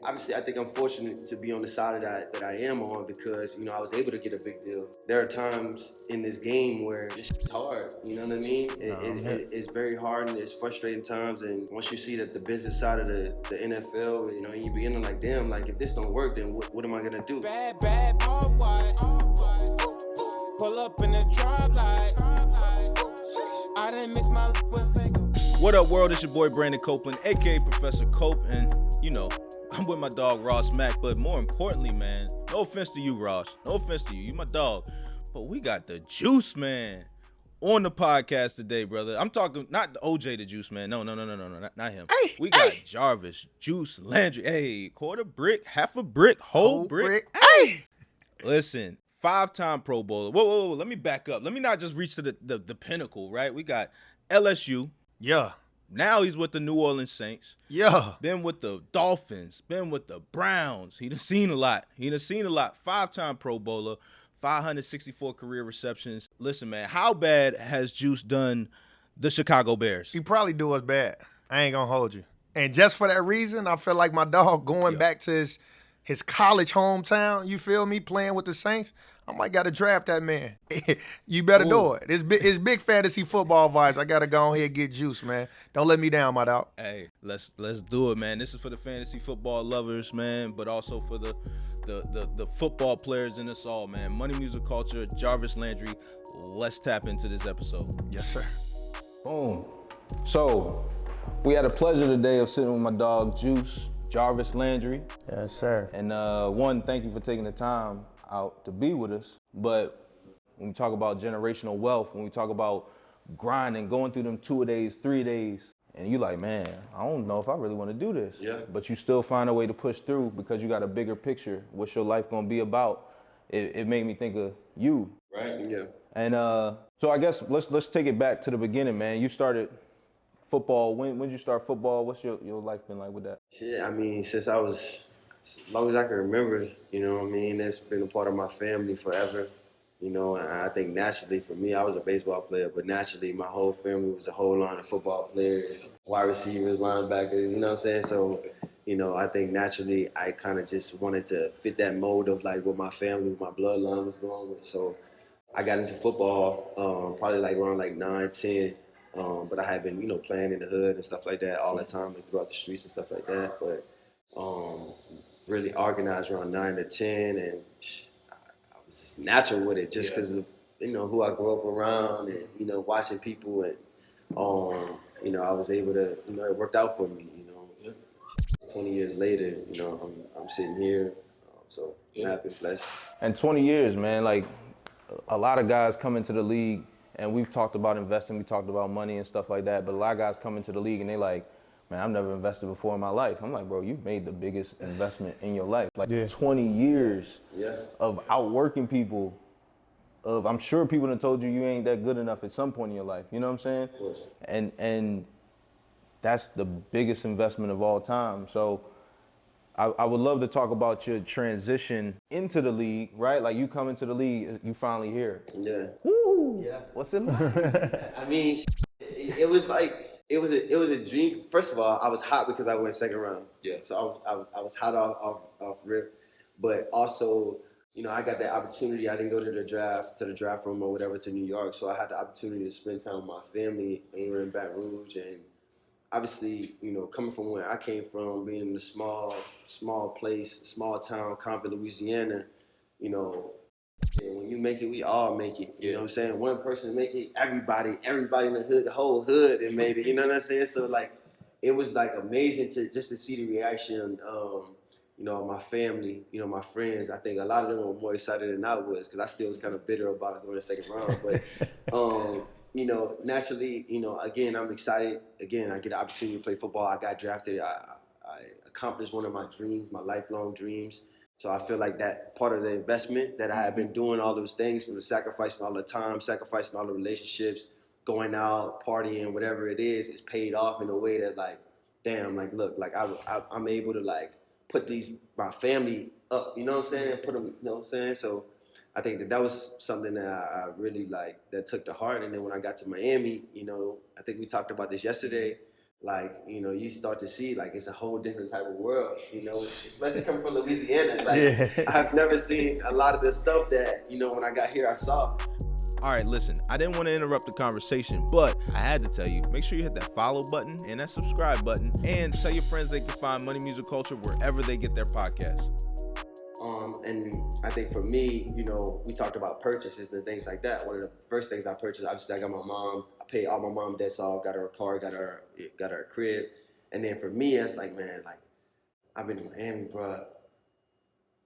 obviously, I think I'm fortunate to be on the side of that I am on because, I was able to get a big deal. There are times in this game where it's hard, you know what I mean? It's very hard and it's frustrating times. And once you see that the business side of the NFL, you beginning like, damn, like if this don't work, then what am I gonna do? Bad, off-white. Pull up in the drop like I didn't mix my with fake. What up, world? It's your boy Brandon Copeland, aka Professor Cope, and I'm with my dog Ross Mack. But more importantly, man, no offense to you, Ross. No offense to you. You my dog. But we got the Juice Man on the podcast today, brother. I'm talking not the OJ the Juice Man. No, not him. We got Jarvis Juice Landry. Hey, quarter brick, half a brick, whole brick. Hey, Listen, 5-time Pro Bowler. Whoa. Let me back up. Let me not just reach to the pinnacle, right? We got LSU. yeah. Now he's with the New Orleans Saints. Yeah. Been with the Dolphins. Been with the Browns. He done seen a lot. 5-time Pro Bowler. 564 career receptions. Listen, man, how bad has Juice done the Chicago Bears? He probably do us bad. I ain't gonna hold you. And just for that reason, I feel like my dog going back to his college hometown, you feel me, playing with the Saints, I might got to draft that man. You better do it. It's big fantasy football vibes. I got to go ahead and get Juice, man. Don't let me down, my dog. Hey, let's do it, man. This is for the fantasy football lovers, man, but also for the football players in us all, man. Money, music, culture, Jarvis Landry. Let's tap into this episode. Yes, sir. Boom. So, we had a pleasure today of sitting with my dog, Juice, Jarvis Landry. Yes, sir. And one, thank you for taking the time out to be with us. But when we talk about generational wealth, when we talk about grinding, going through them 2 days, 3 days, and you like, man, I don't know if I really want to do this. Yeah. But you still find a way to push through because you got a bigger picture. What's your life gonna be about? It made me think of you. Right? Yeah. And so I guess let's take it back to the beginning, man. You started football. When did you start football? What's your life been like with that? Shit, I mean, since I was, as long as I can remember, you know what I mean, it's been a part of my family forever. And I think naturally for me, I was a baseball player, but naturally my whole family was a whole line of football players, wide receivers, linebackers, you know what I'm saying? So, I think naturally I kind of just wanted to fit that mold of like what my family, what my bloodline was going with. So I got into football probably like around like 9, 10. But I had been, playing in the hood and stuff like that all the time, like throughout the streets and stuff like that. But really organized around 9 to 10, and I was just natural with it, just because of who I grew up around, and watching people, and I was able to, it worked out for me. 20 years later, I'm sitting here, so I'm happy, blessed. And 20 years, man, like a lot of guys come into the league. And we've talked about investing, we talked about money and stuff like that, but a lot of guys come into the league and they like, man, I've never invested before in my life. I'm like, bro, you've made the biggest investment in your life. Like 20 years of outworking people, I'm sure people have told you ain't that good enough at some point in your life, you know what I'm saying? Of course. And that's the biggest investment of all time. So I would love to talk about your transition into the league, right? Like you come into the league, you finally here. Yeah. Woo! Yeah. What's it like? I mean, it was like it was a dream. First of all, I was hot because I went second round. Yeah. So I was hot off rip, but also I got that opportunity. I didn't go to the draft room or whatever to New York, so I had the opportunity to spend time with my family here in Baton Rouge, and obviously coming from where I came from, being in a small place, small town, Convent, Louisiana, and when you make it, we all make it. You know what I'm saying? One person make it, everybody in the hood, the whole hood, and made it. You know what I'm saying? So like, it was like amazing to see the reaction. Of my family, my friends. I think a lot of them were more excited than I was because I still was kind of bitter about going to the second round. But naturally, again, I'm excited. Again, I get the opportunity to play football. I got drafted. I accomplished one of my dreams, my lifelong dreams. So I feel like that part of the investment that I had been doing all those things, from the sacrificing all the time, sacrificing all the relationships, going out, partying, whatever it is paid off in a way that like, damn, like, look, like I'm able to like put my family up, you know what I'm saying? Put them, you know what I'm saying? So I think that was something that I really like, that took to heart. And then when I got to Miami, I think we talked about this yesterday. like, you know, you start to see like it's a whole different type of world, you know, especially coming from Louisiana. Like, Yeah. I've never seen a lot of the stuff that, you know, when I got here, I saw. All right, listen, I didn't want to interrupt the conversation, but I had to tell you, make sure you hit that follow button and that subscribe button, and tell your friends they can find Money Music Culture wherever they get their podcasts. And I think for me, you know, we talked about purchases and things like that. One of the first things I purchased, obviously, I got my mom. I paid all my mom debts off, got her a car, got her a crib. And then for me, it's like, man, like, I've been in Miami, bro.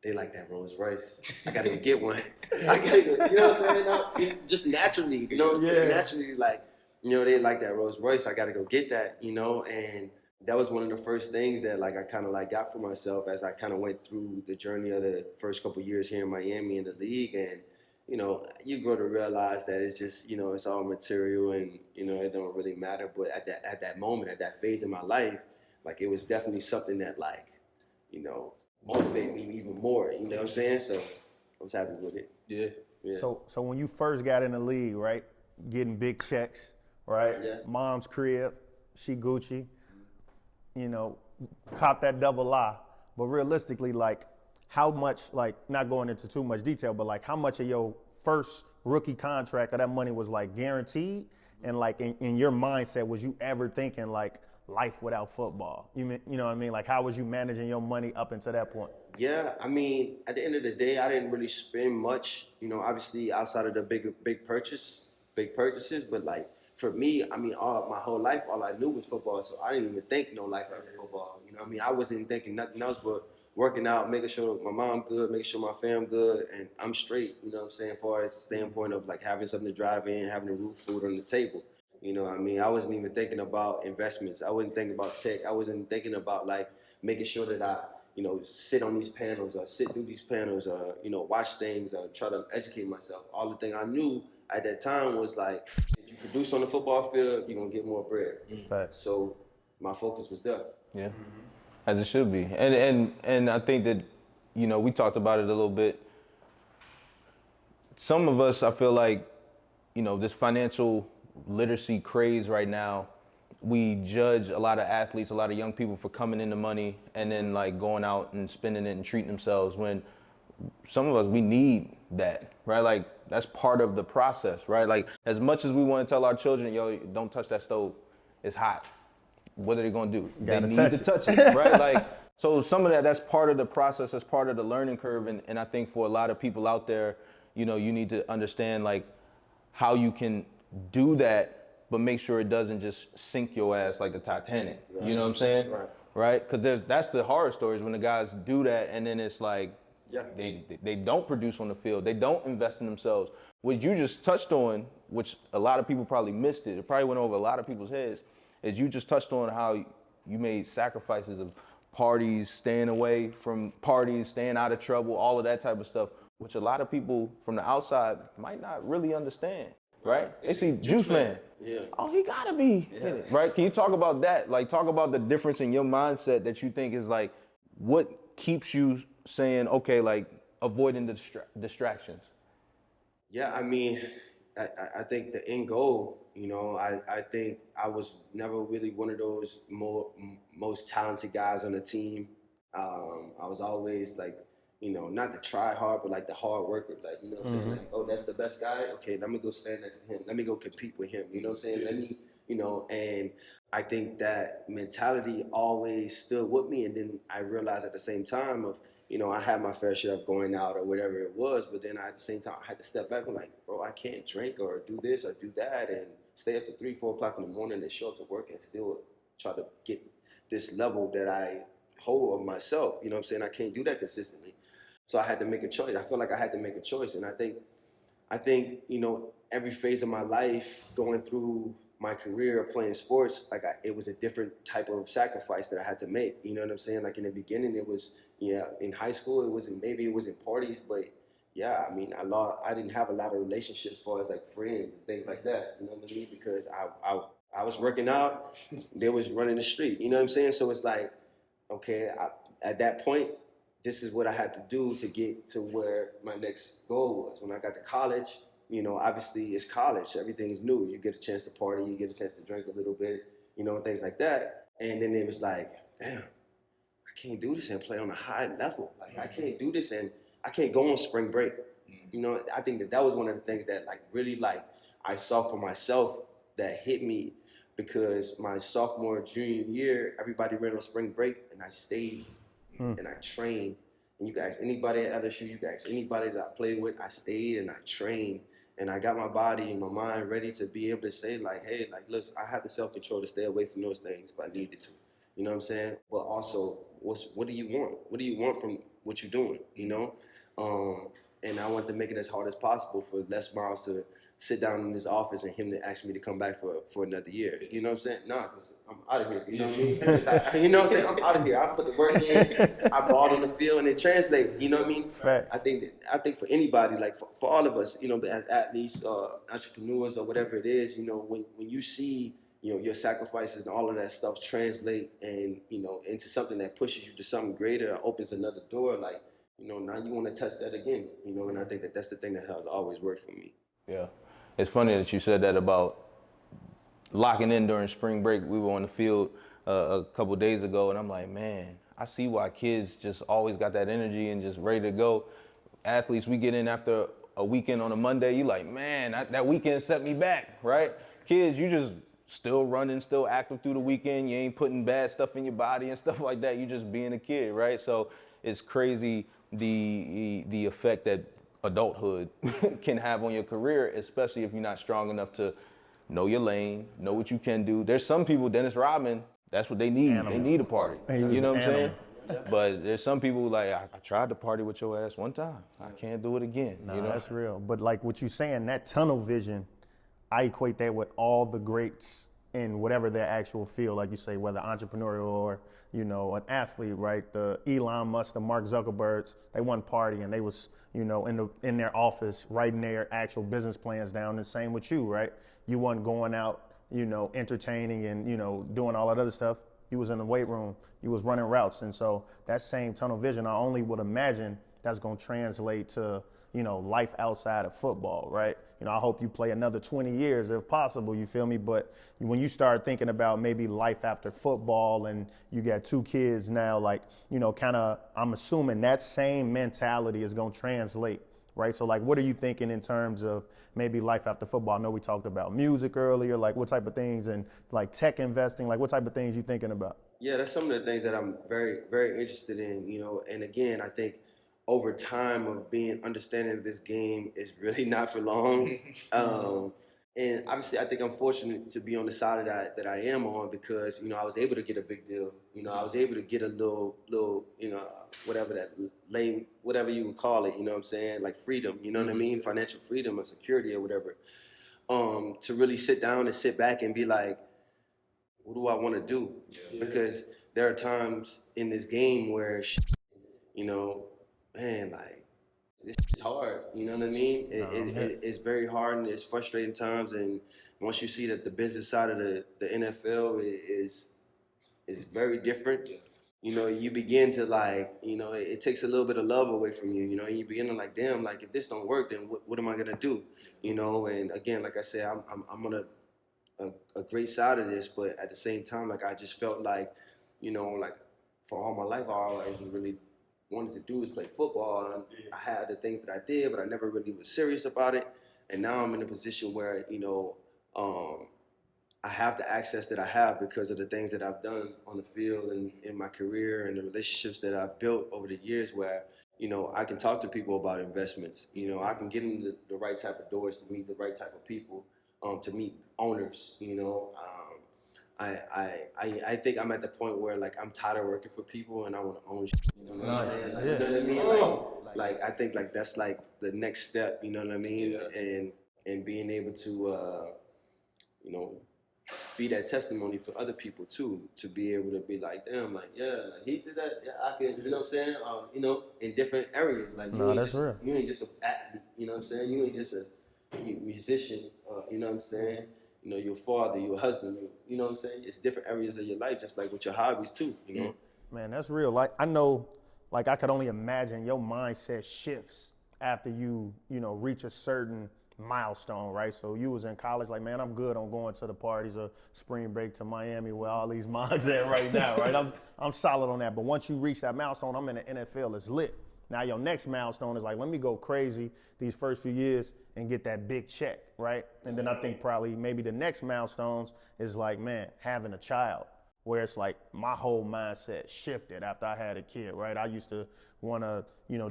They like that Rolls Royce. I gotta go get one. I gotta go, you know what I'm saying? Just naturally, you know what I'm saying? Naturally, like, you know, they like that Rolls Royce. I gotta go get that, you know? And that was one of the first things that, like, I kind of like got for myself as I kind of went through the journey of the first couple of years here in Miami in the league. And, you know, you grow to realize that it's just, you know, it's all material and, you know, it don't really matter. But at that moment, at that phase in my life, like, it was definitely something that, like, you know, motivate me even more, you know what I'm saying? So I was happy with it. Yeah. So when you first got in the league, right, getting big checks, right? Yeah. Mom's crib, she Gucci, you know, caught that double I. But realistically, like, how much, like, not going into too much detail, but like, how much of your first rookie contract of that money was like guaranteed? And like, in your mindset, was you ever thinking like life without football? You know what I mean? Like, how was you managing your money up until that point? Yeah, I mean, at the end of the day, I didn't really spend much, you know, obviously outside of the big purchases, but like, for me, I mean, my whole life, all I knew was football, so I didn't even think no life after football. You know what I mean? I wasn't thinking nothing else but working out, making sure my mom good, making sure my fam good, and I'm straight, you know what I'm saying, as far as the standpoint of like having something to drive in, having the roof, food on the table. You know what I mean? I wasn't even thinking about investments. I wasn't thinking about tech. I wasn't thinking about like making sure that I, you know, sit on these panels or sit through these panels or, you know, watch things or try to educate myself. All the thing I knew at that time was like, if you produce on the football field, you're going to get more bread. Facts. So my focus was there. Yeah, as it should be. And I think that, you know, we talked about it a little bit. Some of us, I feel like, you know, this financial literacy craze right now, we judge a lot of athletes, a lot of young people for coming into money and then like going out and spending it and treating themselves, when some of us, we need that, right? Like, that's part of the process, right? Like, as much as we want to tell our children, yo, don't touch that stove, it's hot. What are they gonna do? They need to touch it, right? Like, so some of that's part of the process, that's part of the learning curve. And I think for a lot of people out there, you know, you need to understand like how you can do that, but make sure it doesn't just sink your ass like the Titanic. Right. You know what I'm saying? Right? Because that's the horror stories when the guys do that and then it's like, they don't produce on the field. They don't invest in themselves. What you just touched on, which a lot of people probably missed it probably went over a lot of people's heads, is you just touched on how you made sacrifices of parties, staying away from parties, staying out of trouble, all of that type of stuff, which a lot of people from the outside might not really understand. Right? They see Juice Man. Yeah. Oh, he gotta be in it, right? Can you talk about that? Like, talk about the difference in your mindset that you think is like, what keeps you saying, okay, like avoiding the distractions? Yeah, I mean, I think the end goal, you know, I think I was never really one of those most talented guys on the team. I was always like, you know, not the try hard, but like the hard worker. Like, you know what I'm saying? Like, oh, that's the best guy? Okay, let me go stand next to him. Let me go compete with him. You know what I'm saying? Let me, you know, and I think that mentality always stood with me. And then I realized at the same time of, you know, I had my fair share of going out or whatever it was, but then at the same time, I had to step back and like, bro, I can't drink or do this or do that and stay up to 3, 4 o'clock in the morning and show up to work and still try to get this level that I hold of myself. You know what I'm saying? I can't do that consistently. So I had to make a choice. I feel like I had to make a choice. And I think, you know, every phase of my life going through my career playing sports, like it was a different type of sacrifice that I had to make. You know what I'm saying? Like in the beginning, it was, in high school, it was in parties, but yeah, I mean, I didn't have a lot of relationships as far as like friends and things like that. You know what I mean? Because I was working out, they was running the street. You know what I'm saying? So it's like, okay, at that point, this is what I had to do to get to where my next goal was. When I got to college, you know, obviously it's college. Everything's new. You get a chance to party. You get a chance to drink a little bit. and things like that. And then it was like, damn, I can't do this and play on a high level. Like, I can't do this and I can't go on spring break. I think that was one of the things that like really like I saw for myself that hit me, because my sophomore, junior year, everybody ran on spring break and I stayed and I trained. And you guys, anybody at LSU, you guys, anybody that I played with, I stayed and I trained. And I got my body and my mind ready to be able to say like, hey, like, look, I have the self-control to stay away from those things if I needed to. You know what I'm saying? But also, what do you want? What do you want from what you're doing, And I wanted to make it as hard as possible for Les Miles to sit down in his office and him to ask me to come back for another year. You know what I'm saying? No, because I'm out of here. You know what I mean? You know what I'm saying? I'm out of here. I put the work in. I balled on the field and it translated. You know what I mean? Facts. I think for anybody, like for all of us, as athletes, entrepreneurs, or whatever it is, when you see your sacrifices and all of that stuff translate and into something that pushes you to something greater, opens another door, like. Now you want to test that again, and I think that's the thing that has always worked for me. Yeah. It's funny that you said that about locking in during spring break. We were on the field a couple days ago, and I'm like, man, I see why kids just always got that energy and just ready to go. Athletes, we get in after a weekend on a Monday, you like, man, that weekend set me back, right? Kids, you just still running, still active through the weekend. You ain't putting bad stuff in your body and stuff like that. You just being a kid, right? So it's crazy the effect that adulthood can have on your career, especially if you're not strong enough to know your lane, know what you can do. There's some people, Dennis Rodman, that's what they need. Animal. They need a party. You know what I'm saying? But there's some people like, I tried to party with your ass one time. I can't do it again. No, that's real. But like what you're saying, that tunnel vision, I equate that with all the greats in whatever their actual field, like you say, whether entrepreneurial or, an athlete, right? The Elon Musk, the Mark Zuckerbergs, they wasn't partying. They was, in their office writing their actual business plans down. The same with you, right? You wasn't going out, entertaining and, doing all that other stuff. You was in the weight room. You was running routes. And so that same tunnel vision, I only would imagine that's going to translate to, life outside of football, right? I hope you play another 20 years if possible, you feel me? But when you start thinking about maybe life after football and you got 2 kids now, like, I'm assuming that same mentality is going to translate, right? So like, what are you thinking in terms of maybe life after football? I know we talked about music earlier, like what type of things, and like tech investing, like what type of things you thinking about? Yeah, that's some of the things that I'm very, very interested in, and again, I think over time of understanding of this game is really not for long. And obviously I think I'm fortunate to be on the side of that I am on, because, I was able to get a big deal. I was able to get a little, whatever that lane, whatever you would call it, what I'm saying? Like freedom, what I mean? Financial freedom or security or whatever. To really sit down and sit back and be like, what do I want to do? Yeah. Because there are times in this game where, man, like, it's hard, you know what I mean? It's very hard and it's frustrating times. And once you see that the business side of the NFL is very different, you begin to like, it takes a little bit of love away from you, and you begin to like, damn, like if this don't work, then what am I gonna do? And again, like I said, I'm on a great side of this, but at the same time, like I just felt like, like for all my life, all I really wanted to do was play football. And I had the things that I did, but I never really was serious about it. And now I'm in a position where, I have the access that I have because of the things that I've done on the field and in my career and the relationships that I've built over the years where, I can talk to people about investments. I can get them the right type of doors to meet the right type of people, to meet owners, I think I'm at the point where like I'm tired of working for people and I want to own shit, you know what I'm saying? Like, you know what I mean? Like I think like that's like the next step, you know what I mean? Yeah. And being able to be that testimony for other people too, to be able to be like, damn, like, yeah, like he did that, yeah, I can, you know what I'm saying? In different areas, like you ain't just an athlete, you know what I'm saying? You ain't just a musician, you know what I'm saying? Your father, your husband, you know what I'm saying? It's different areas of your life, just like with your hobbies too, Man, that's real. Like, I know, like I could only imagine your mindset shifts after you reach a certain milestone, right? So you was in college, like, man, I'm good on going to the parties or spring break to Miami where all these mods at right now, right? I'm solid on that. But once you reach that milestone, I'm in the NFL, it's lit. Now your next milestone is like, let me go crazy these first few years and get that big check, right? And then I think probably maybe the next milestones is like, man, having a child, where it's like my whole mindset shifted after I had a kid, right? I used to want to,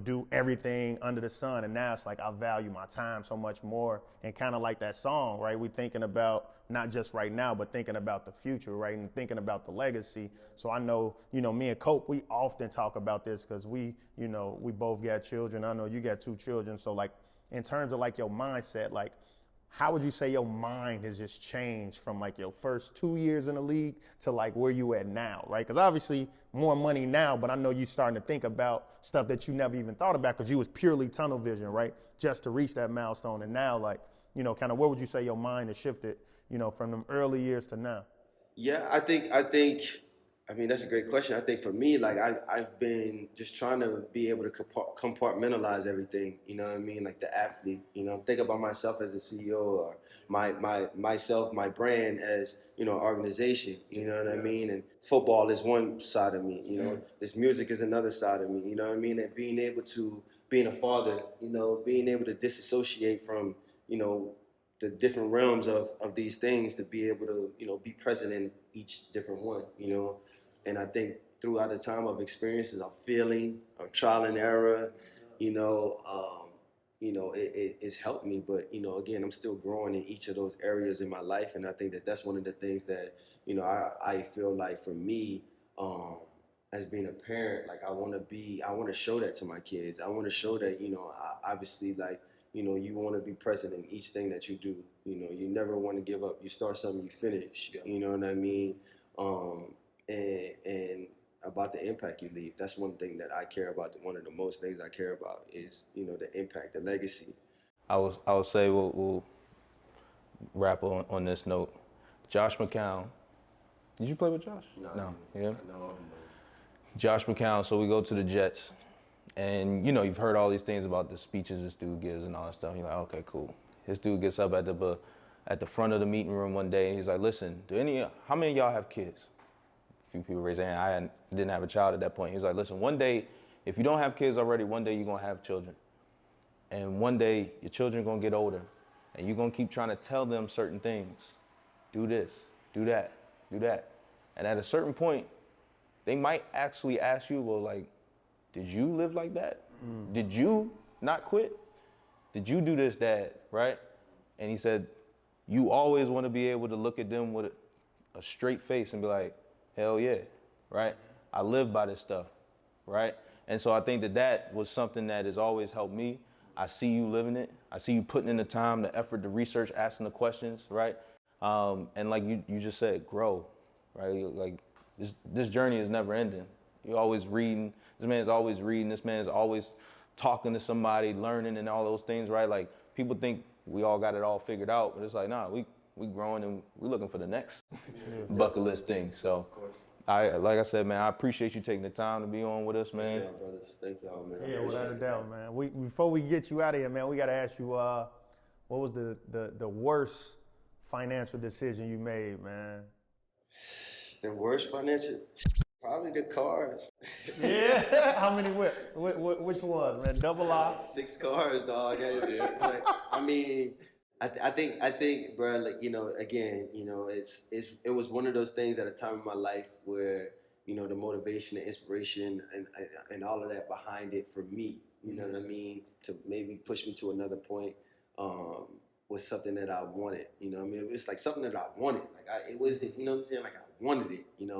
do everything under the sun, and now it's like I value my time so much more, and kind of like that song, right? We're thinking about not just right now, but thinking about the future, right? And thinking about the legacy. So I know, me and Cope, we often talk about this because we both got children. I know you got 2 children. So like in terms of like your mindset, like how would you say your mind has just changed from like your first 2 years in the league to like where you at now, right? Because obviously more money now, but I know you starting to think about stuff that you never even thought about because you was purely tunnel vision, right? Just to reach that milestone. And now like, kind of where would you say your mind has shifted, from them early years to now? Yeah, I think that's a great question. I think for me, like I've been just trying to be able to compartmentalize everything. You know what I mean? Like the athlete. Think about myself as a CEO, or my brand as organization. You know what I mean? And football is one side of me. This music is another side of me. You know what I mean? And being a father. Being able to disassociate from the different realms of these things, to be able to be present in each different one. And I think throughout the time of experiences, of feeling, of trial and error, it's helped me. But again, I'm still growing in each of those areas in my life, and I think that that's one of the things that I feel like for me, as being a parent, like I want to show that to my kids. I want to show that obviously, like you want to be present in each thing that you do. You never want to give up. You start something, you finish. Yeah. You know what I mean? And about the impact you leave. That's one thing that I care about. One of the most things I care about is, the impact, the legacy. I would say we'll wrap on this note. Josh McCown. Did you play with Josh? No. Yeah? No. Josh McCown, so we go to the Jets. And, you've heard all these things about the speeches this dude gives and all that stuff. You're like, okay, cool. This dude gets up at the front of the meeting room one day, and he's like, listen, how many of y'all have kids? A few people raised their hand. I didn't have a child at that point. He was like, listen, one day, if you don't have kids already, one day you're going to have children. And one day, your children are going to get older, and you're going to keep trying to tell them certain things. Do this, do that, do that. And at a certain point, they might actually ask you, well, like, did you live like that? Did you not quit? Did you do this, Dad, right? And he said, you always want to be able to look at them with a straight face and be like, hell yeah, right? I live by this stuff, right? And so I think that was something that has always helped me. I see you living it. I see you putting in the time, the effort, the research, asking the questions, right? And like you just said, grow, right? Like this journey is never ending. You're always reading. This man's always reading. This man's always talking to somebody, learning and all those things, right? Like people think we all got it all figured out, but it's like, nah, we growing and we looking for the next bucket list thing. So like I said, man, I appreciate you taking the time to be on with us, man. Thank y'all, brothers. Thank y'all, man. Yeah, without a doubt, man. Before we get you out of here, man, we got to ask you, what was the worst financial decision you made, man? The worst financial? Probably the cars. Yeah. How many whips? Which ones, man? Double R? 6 cars, dog. Like, I mean, I think, bro. Like, again, it was one of those things at a time in my life where the motivation, the inspiration, and all of that behind it for me. You know what I mean? To maybe push me to another point. Was something that I wanted. You know what I mean? It was like something that I wanted. Like it was, you know what I'm saying? Like I wanted it. And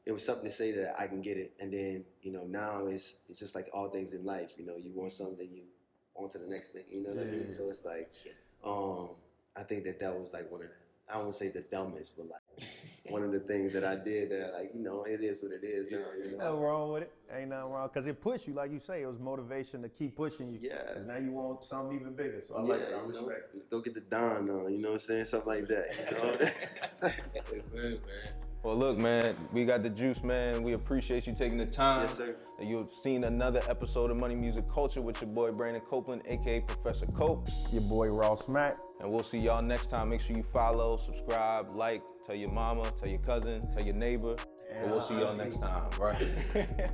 it was something to say that I can get it. And then, now it's just like all things in life. You want something, you on to the next thing. You know what I mean? So it's like, I think that was like one of the, I don't want to say the dumbest, but like one of the things that I did that, like, it is what it is. Ain't nothing wrong with it. Ain't nothing wrong. Because it pushed you, like you say, it was motivation to keep pushing you. Yeah. Because now you want something even bigger. So I like that. I respect it. Go get the Don on, you know what I'm saying? Something like that. Man. Well, look, man, we got the juice, man. We appreciate you taking the time. Yes, sir. And you've seen another episode of Money Music Culture with your boy Brandon Copeland, aka Professor Cope. Your boy Ross Mack. And we'll see y'all next time. Make sure you follow, subscribe, like, tell your mama, tell your cousin, tell your neighbor. And we'll see y'all next time, right?